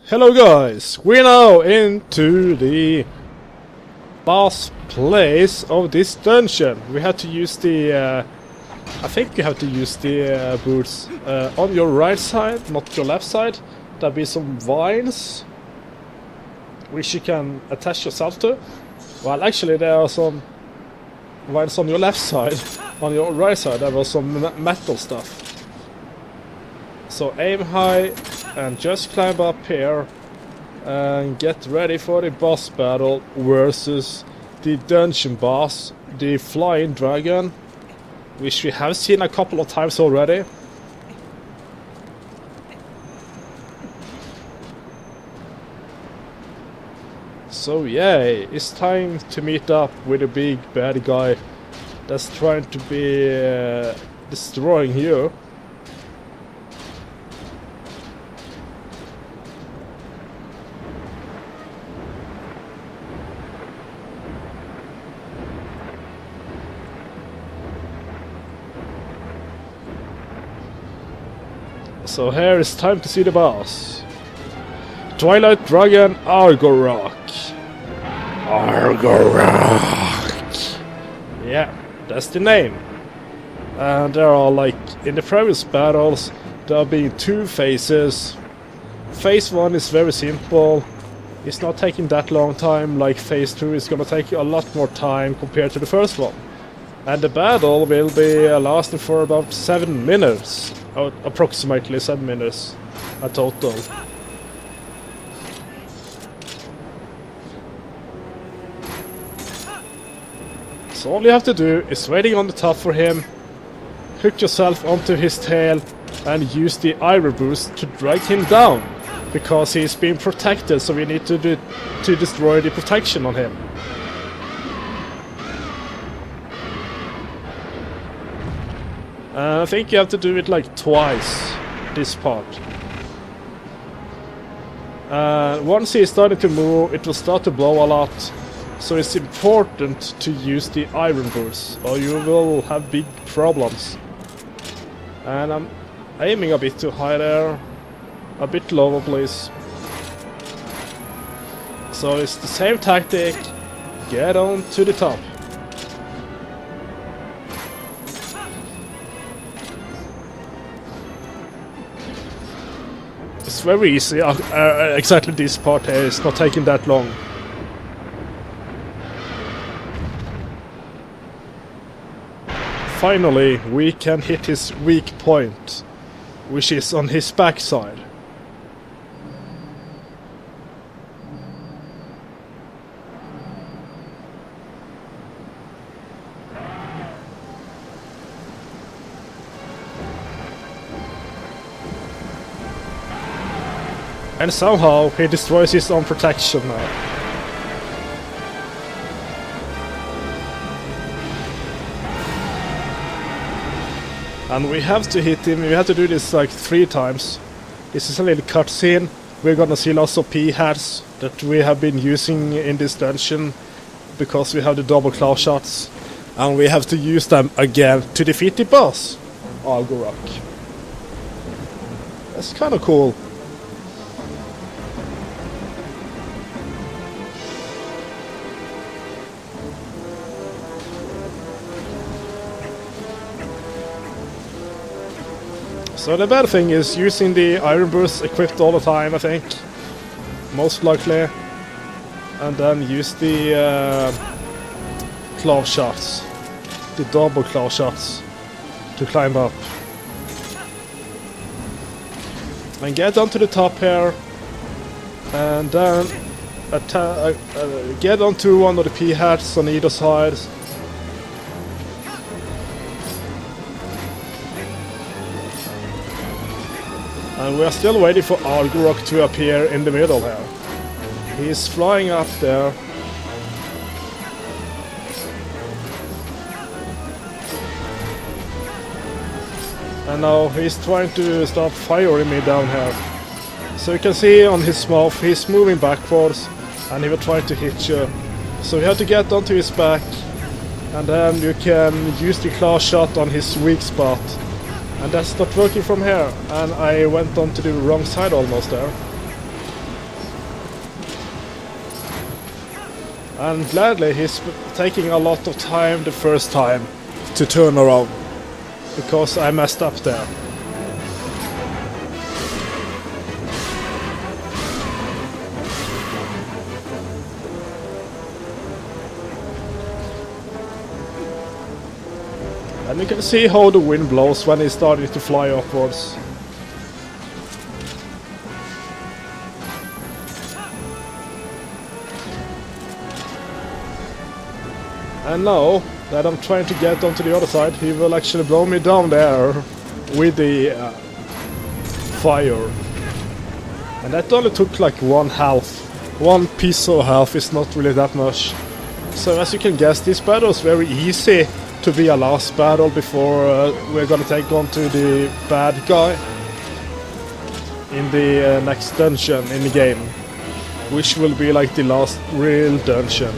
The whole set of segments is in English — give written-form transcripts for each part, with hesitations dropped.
Hello guys, we're now into the boss place of this dungeon. We have to use the, I think you have to use the boots on your right side, not your left side. There'll be some vines which you can attach yourself to. Well, actually there are some vines on your left side. On your right side there was some metal stuff. So aim high and just climb up here and get ready for the boss battle versus the dungeon boss, the flying dragon, which we have seen a couple of times already. So yeah, it's time to meet up with a big bad guy that's trying to be destroying you. So here it's time to see the boss. Twilight Dragon Argorok. Argorok. Yeah, that's the name. And there are, like in the previous battles, there have been two phases. Phase 1 is very simple. It's not taking that long time. Like phase 2 is gonna take a lot more time compared to the first one. And the battle will be lasting for about 7 minutes. Approximately 7 minutes a total. So all you have to do is waiting on the top for him, hook yourself onto his tail and use the iron boost to drag him down, because he's being protected, so we need to destroy the protection on him. I think you have to do it like twice, this part. Once he's starting to move, it will start to blow a lot. So it's important to use the iron burst, or you will have big problems. And I'm aiming a bit too high there. A bit lower, please. So it's the same tactic. Get on to the top. It's very easy, exactly this part here, it's not taking that long. Finally, we can hit his weak point, which is on his backside. And somehow he destroys his own protection now. And we have to hit him, we have to do this like 3 times. This is a little cutscene. We're gonna see lots of P-hats that we have been using in this dungeon, because we have the double claw shots. And we have to use them again to defeat the boss, Argorok. That's kinda cool. So the bad thing is using the iron burst equipped all the time, I think. Most likely. And then use the claw shots. The double claw shots. To climb up. And get onto the top here. And then get onto one of the P-hats on either side. And we are still waiting for Argorok to appear in the middle here. He's flying up there. And now he's trying to start firing me down here. So you can see on his mouth, he's moving backwards and he will try to hit you. So you have to get onto his back, and then you can use the claw shot on his weak spot. And that's not working from here, and I went on to the wrong side almost there. And gladly he's taking a lot of time the first time to turn around. Because I messed up there. And you can see how the wind blows when it's starting to fly upwards. And now that I'm trying to get onto the other side, he will actually blow me down there with the fire. And that only took like one health. One piece of health is not really that much. So as you can guess, this battle is very easy to be a last battle before we're gonna take on to the bad guy in the next dungeon in the game, which will be like the last real dungeon.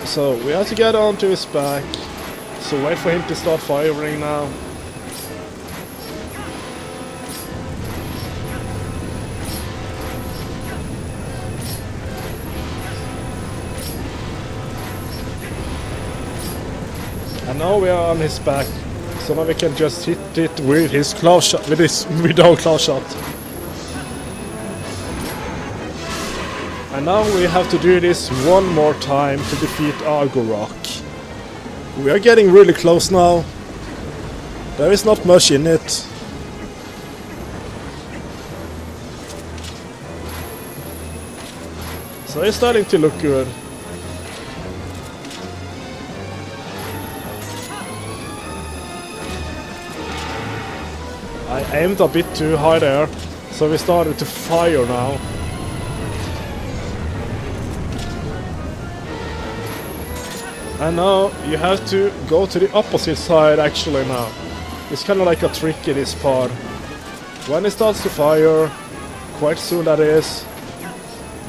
So we have to get onto his back. So wait for him to start firing now. And now we are on his back. So now we can just hit it with his claw shot, with our claw shot. And now we have to do this one more time to defeat Argorok. We are getting really close now. There is not much in it. So it's starting to look good. I aimed a bit too high there, so we started to fire now. And now you have to go to the opposite side actually now. It's kind of like a trick in this part. When it starts to fire, quite soon that is,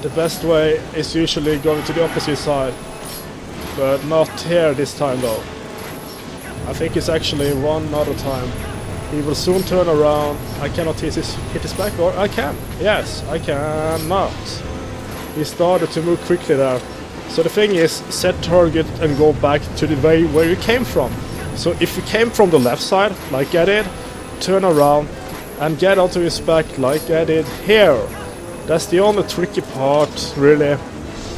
the best way is usually going to the opposite side. But not here this time though. I think it's actually one other time. He will soon turn around. I cannot hit his back, or I can. Yes, I cannot. He started to move quickly there. So the thing is, set target and go back to the way where you came from. So if you came from the left side, like I did, turn around and get onto his back like I did here. That's the only tricky part, really,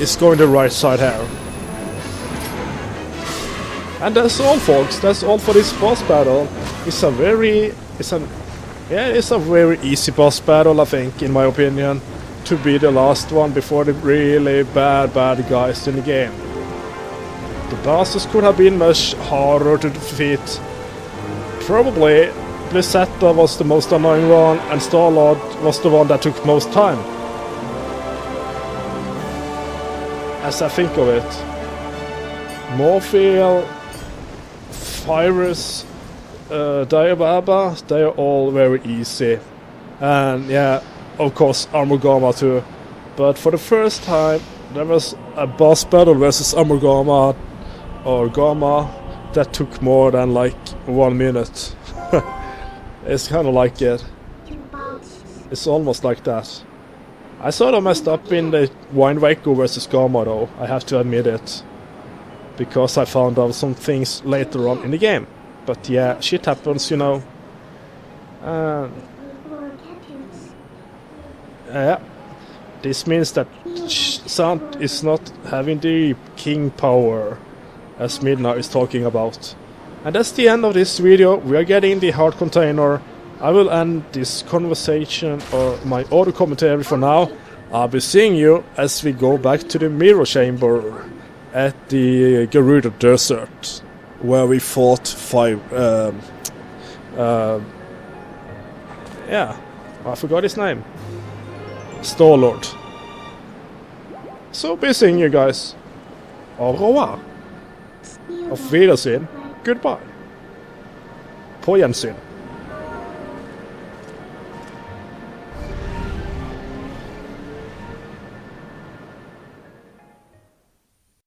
is going the right side here. And that's all, folks. That's all for this boss battle. It's a very easy boss battle, I think, in my opinion, to be the last one before the really bad guys in the game. The bosses could have been much harder to defeat. Probably Blizzetta was the most annoying one, and Starlord was the one that took most time. As I think of it. Morphiel, Virus, Diababa, they are all very easy. And yeah, of course Armorgama too. But for the first time there was a boss battle versus Armorgama or Gama that took more than like 1 minute. It's kind of like it. It's almost like that. I sort of messed up in the Wind Waker versus Gama though, I have to admit it. Because I found out some things later on in the game. But yeah, shit happens, you know. Yeah. This means that Sant is not having the king power, as Midna is talking about. And that's the end of this video. We are getting the heart container. I will end this conversation or my audio commentary for now. I'll be seeing you as we go back to the mirror chamber at the Gerudo Desert, where we fought yeah, I forgot his name. Starlord. So be seeing you guys. Au revoir. Auf Wiedersehen. Goodbye. På gjensyn.